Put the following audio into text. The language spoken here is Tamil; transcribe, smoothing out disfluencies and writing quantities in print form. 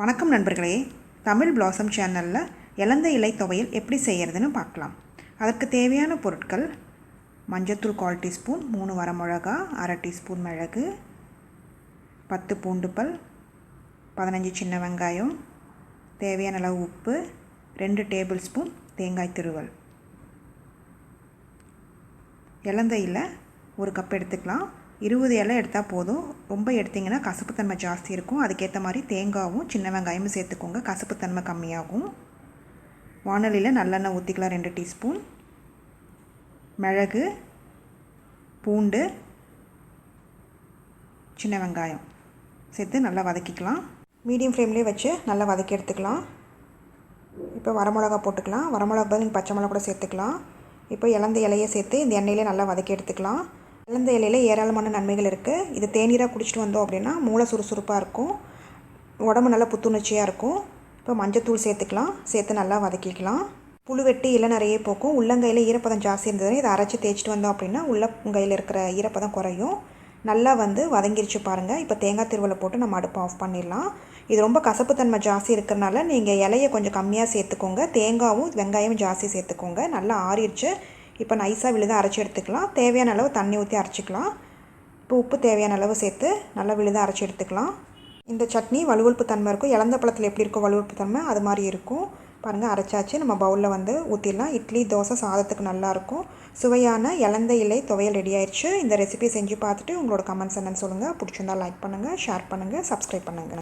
வணக்கம் நண்பர்களே, தமிழ் பிளாசம் சேனலில் இலந்தை இலை துவையல் எப்படி செய்கிறதுன்னு பார்க்கலாம். அதற்கு தேவையான பொருட்கள்: மஞ்சத்தூள் 1/4 டீஸ்பூன், 3 வரமிளகா, 1/2 டீஸ்பூன் மிளகு, 10 பூண்டுப்பல், 15 சின்ன வெங்காயம், தேவையான அளவு உப்பு, 2 டேபிள் ஸ்பூன் தேங்காய் துருவல். இலந்தையில் 1 கப் எடுத்துக்கலாம். 20 இலை எடுத்தால் போதும். ரொம்ப எடுத்திங்கன்னா கசப்புத்தன்மை ஜாஸ்தி இருக்கும். அதுக்கேற்ற மாதிரி தேங்காயும் சின்ன வெங்காயமும் சேர்த்துக்கோங்க, கசப்புத்தன்மை கம்மியாகும். வானலியில் நல்லெண்ணெய் ஊற்றிக்கலாம் 2 டீஸ்பூன். மிளகு, பூண்டு, சின்ன வெங்காயம் சேர்த்து நல்லா வதக்கிக்கலாம். மீடியம் ஃப்ளேம்லேயே வச்சு நல்லா வதக்கி எடுத்துக்கலாம். இப்போ வரமிளகா போட்டுக்கலாம். வரமிளகா பதில் நீங்கள் பச்சை மிளகா கூட சேர்த்துக்கலாம். இப்போ இலந்தை இலையை சேர்த்து இந்த எண்ணெயிலே நல்லா வதக்கி எடுத்துக்கலாம். இலந்தை இலையில் ஏராளமான நன்மைகள் இருக்குது. இது தேநீராக குடிச்சிட்டு வந்தோம் அப்படின்னா மூளை சுறுசுறுப்பாக இருக்கும், உடம்பு நல்லா புத்துணர்ச்சியாக இருக்கும். இப்போ மஞ்சத்தூள் சேர்த்துக்கலாம். சேர்த்து நல்லா வதக்கிக்கலாம். புழுவெட்டி இலை நிறைய போக்கும். உள்ளங்கையில் ஈரப்பதம் ஜாஸ்தி இருந்ததுன்னா இதை அரைச்சி தேய்ச்சிட்டு வந்தோம் அப்படின்னா உள்ளங்கையில் இருக்கிற ஈரப்பதம் குறையும். நல்லா வதங்கிருச்சு பாருங்கள். இப்போ தேங்காய் திருவலை போட்டு நம்ம அடுப்பை ஆஃப் பண்ணிடலாம். இது ரொம்ப கசப்புத்தன்மை ஜாஸ்தி இருக்கிறனால நீங்கள் இலையை கொஞ்சம் கம்மியாக சேர்த்துக்கோங்க. தேங்காயும் வெங்காயமும் ஜாஸ்தி சேர்த்துக்கோங்க. நல்லா ஆறிடுச்சு. இப்போ நைஸாக விழுதாக அரைச்சி எடுத்துக்கலாம். தேவையான அளவு தண்ணி ஊற்றி அரைச்சிக்கலாம். இப்போ உப்பு தேவையான அளவு சேர்த்து நல்லா விழுதாக அரைச்சி எடுத்துக்கலாம். இந்த சட்னி வலுவழுப்பு தன்மை இருக்கும். இலந்த பழத்தில் எப்படி இருக்கும் வலுவழுப்பு தன்மை, அது மாதிரி இருக்கும். பாருங்கள், அரைச்சாச்சு. நம்ம பவுலில் ஊற்றிடலாம். இட்லி, தோசை, சாதத்துக்கு நல்லாயிருக்கும். சுவையான இலந்தை இலை துவையல் ரெடி ஆயிடுச்சு. இந்த ரெசிபி செஞ்சு பார்த்துட்டு உங்களோட கமெண்ட்ஸ் என்னன்னு சொல்லுங்கள். பிடிச்சிருந்தால் லைக் பண்ணுங்கள், ஷேர் பண்ணுங்கள், சப்ஸ்கிரைப் பண்ணுங்கள்.